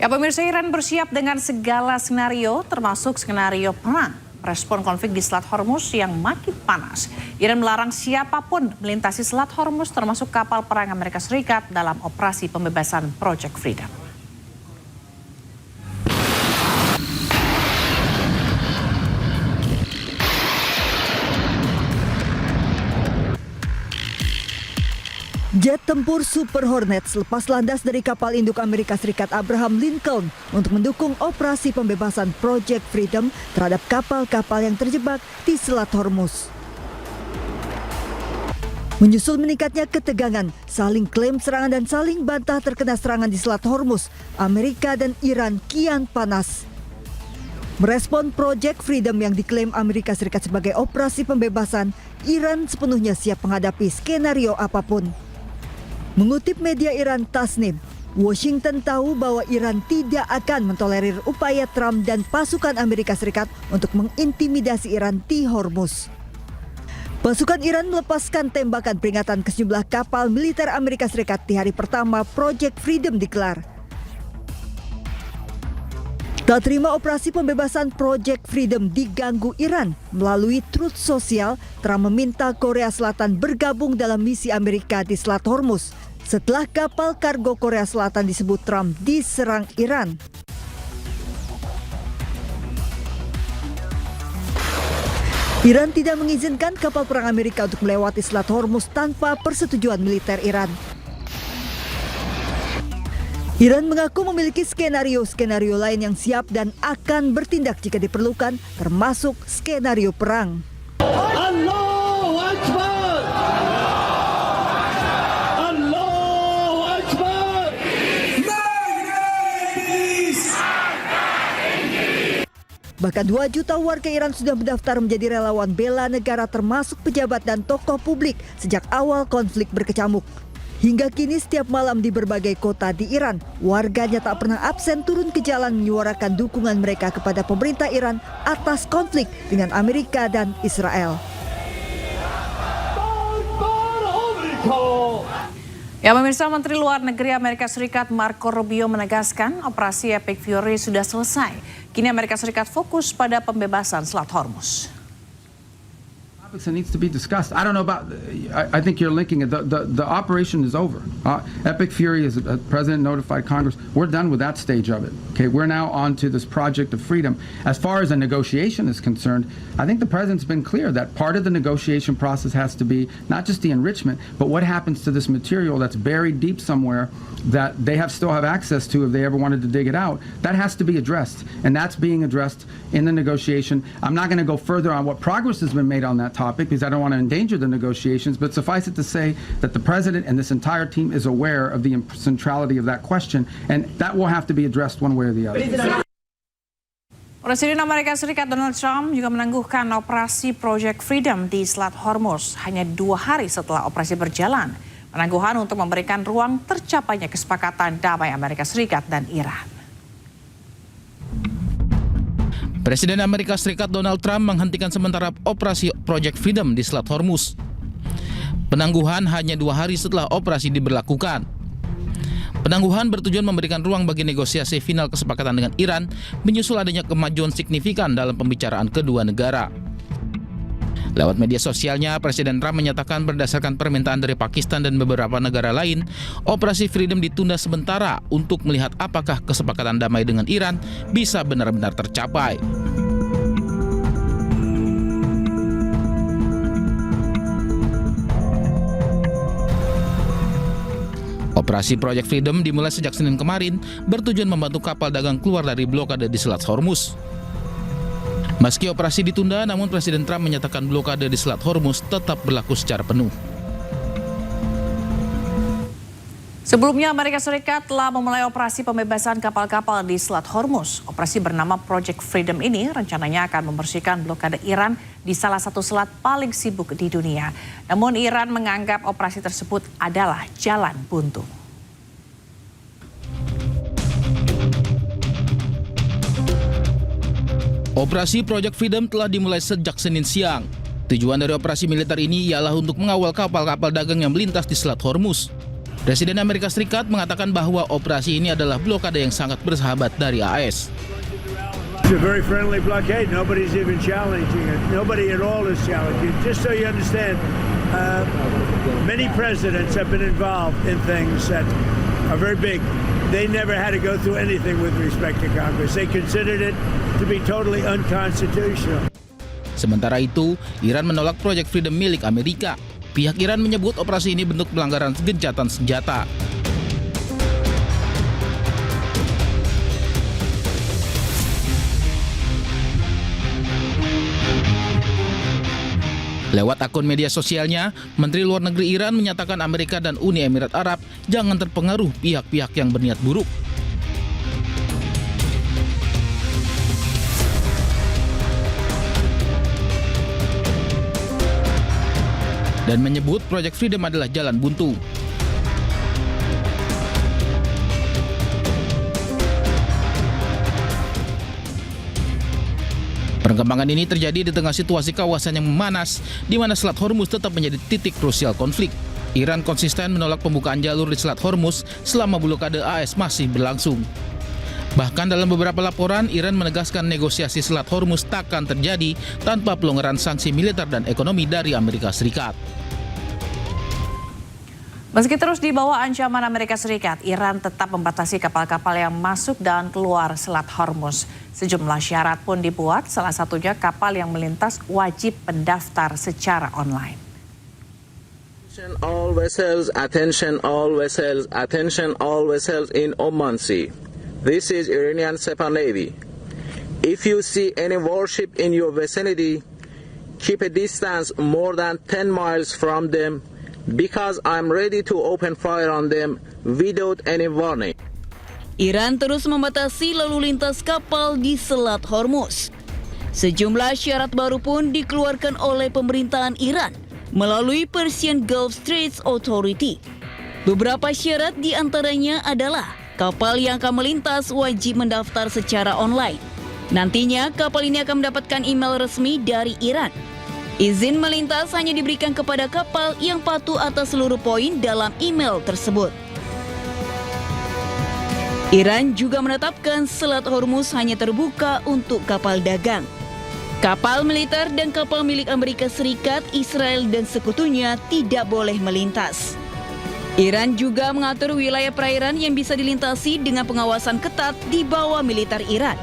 Ya, pemirsa, Iran bersiap dengan segala skenario, termasuk skenario perang. Respon konflik di Selat Hormuz yang makin panas. Iran melarang siapapun melintasi Selat Hormuz, termasuk kapal perang Amerika Serikat dalam operasi pembebasan Project Freedom. Jet tempur Super Hornet lepas landas dari kapal induk Amerika Serikat Abraham Lincoln untuk mendukung operasi pembebasan Project Freedom terhadap kapal-kapal yang terjebak di Selat Hormuz. Menyusul meningkatnya ketegangan, saling klaim serangan dan saling bantah terkena serangan di Selat Hormuz, Amerika dan Iran kian panas. Merespon Project Freedom yang diklaim Amerika Serikat sebagai operasi pembebasan, Iran sepenuhnya siap menghadapi skenario apapun. Mengutip media Iran Tasnim, Washington tahu bahwa Iran tidak akan mentolerir upaya Trump dan pasukan Amerika Serikat untuk mengintimidasi Iran di Hormuz. Pasukan Iran melepaskan tembakan peringatan ke sejumlah kapal militer Amerika Serikat di hari pertama Project Freedom digelar. Tak terima operasi pembebasan Project Freedom diganggu Iran, melalui Truth Social, Trump meminta Korea Selatan bergabung dalam misi Amerika di Selat Hormuz setelah kapal kargo Korea Selatan disebut Trump diserang Iran. Iran tidak mengizinkan kapal perang Amerika untuk melewati Selat Hormuz tanpa persetujuan militer Iran. Iran mengaku memiliki skenario-skenario lain yang siap dan akan bertindak jika diperlukan, termasuk skenario perang. Allahu Akbar! Allahu Akbar! Bahkan 2 juta warga Iran sudah mendaftar menjadi relawan bela negara, termasuk pejabat dan tokoh publik sejak awal konflik berkecamuk. Hingga kini setiap malam di berbagai kota di Iran, warganya tak pernah absen turun ke jalan menyuarakan dukungan mereka kepada pemerintah Iran atas konflik dengan Amerika dan Israel. Ya, pemirsa, Menteri Luar Negeri Amerika Serikat Marco Rubio menegaskan operasi Epic Fury sudah selesai. Kini Amerika Serikat fokus pada pembebasan Selat Hormuz. That needs to be discussed. I don't know about. I think you're linking it. The operation is over. Epic Fury, as the president notified Congress, we're done with that stage of it. Okay, we're now on to this project of freedom. As far as a negotiation is concerned, I think the president's been clear that part of the negotiation process has to be not just the enrichment, but what happens to this material that's buried deep somewhere that they still have access to if they ever wanted to dig it out. That has to be addressed, and that's being addressed in the negotiation. I'm not going to go further on what progress has been made on that topic because I don't want to endanger the negotiations, but suffice it to say that the president and this entire team is aware of the centrality of that question, and that will have to be addressed one way or the other. Presiden Amerika Serikat Donald Trump juga menangguhkan operasi Project Freedom di Selat Hormuz hanya 2 hari setelah operasi berjalan. Penangguhan untuk memberikan ruang tercapainya kesepakatan damai Amerika Serikat dan Iran. Presiden Amerika Serikat Donald Trump menghentikan sementara operasi Project Freedom di Selat Hormuz. Penangguhan hanya 2 hari setelah operasi diberlakukan. Penangguhan bertujuan memberikan ruang bagi negosiasi final kesepakatan dengan Iran, menyusul adanya kemajuan signifikan dalam pembicaraan kedua negara. Lewat media sosialnya, Presiden Trump menyatakan berdasarkan permintaan dari Pakistan dan beberapa negara lain, operasi Freedom ditunda sementara untuk melihat apakah kesepakatan damai dengan Iran bisa benar-benar tercapai. Operasi Project Freedom dimulai sejak Senin kemarin, bertujuan membantu kapal dagang keluar dari blokade di Selat Hormuz. Meski operasi ditunda, namun Presiden Trump menyatakan blokade di Selat Hormuz tetap berlaku secara penuh. Sebelumnya, Amerika Serikat telah memulai operasi pembebasan kapal-kapal di Selat Hormuz. Operasi bernama Project Freedom ini rencananya akan membersihkan blokade Iran di salah satu selat paling sibuk di dunia. Namun Iran menganggap operasi tersebut adalah jalan buntu. Operasi Project Freedom telah dimulai sejak Senin siang. Tujuan dari operasi militer ini ialah untuk mengawal kapal-kapal dagang yang melintas di Selat Hormuz. Presiden Amerika Serikat mengatakan bahwa operasi ini adalah blokade yang sangat bersahabat dari AS. It's a very friendly blockade. Nobody's even challenging it. Nobody at all is challenging it. Just so you understand, many presidents have been involved in things that are very big. They never had to go through anything with respect to Congress. They considered it to be totally unconstitutional. Sementara itu, Iran menolak Project Freedom milik Amerika. Pihak Iran menyebut operasi ini bentuk pelanggaran gencatan senjata. Lewat akun media sosialnya, Menteri Luar Negeri Iran menyatakan Amerika dan Uni Emirat Arab jangan terpengaruh pihak-pihak yang berniat buruk. Dan menyebut Project Freedom adalah jalan buntu. Perkembangan ini terjadi di tengah situasi kawasan yang memanas, di mana Selat Hormuz tetap menjadi titik krusial konflik. Iran konsisten menolak pembukaan jalur di Selat Hormuz selama blokade AS masih berlangsung. Bahkan dalam beberapa laporan, Iran menegaskan negosiasi Selat Hormuz takkan terjadi tanpa pelonggaran sanksi militer dan ekonomi dari Amerika Serikat. Meski terus di bawah ancaman Amerika Serikat, Iran tetap membatasi kapal-kapal yang masuk dan keluar Selat Hormuz. Sejumlah syarat pun dibuat, salah satunya kapal yang melintas wajib mendaftar secara online. Attention all vessels in Oman Sea. This is Iranian Sepah Navy. If you see any warship in your vicinity, keep a distance more than 10 miles from them, because I'm ready to open fire on them without any warning. Iran terus membatasi lalu lintas kapal di Selat Hormuz. Sejumlah syarat baru pun dikeluarkan oleh pemerintahan Iran melalui Persian Gulf Straits Authority. Beberapa syarat diantaranya adalah kapal yang akan melintas wajib mendaftar secara online. Nantinya kapal ini akan mendapatkan email resmi dari Iran. Izin melintas hanya diberikan kepada kapal yang patuh atas seluruh poin dalam email tersebut. Iran juga menetapkan Selat Hormuz hanya terbuka untuk kapal dagang. Kapal militer dan kapal milik Amerika Serikat, Israel, dan sekutunya tidak boleh melintas. Iran juga mengatur wilayah perairan yang bisa dilintasi dengan pengawasan ketat di bawah militer Iran.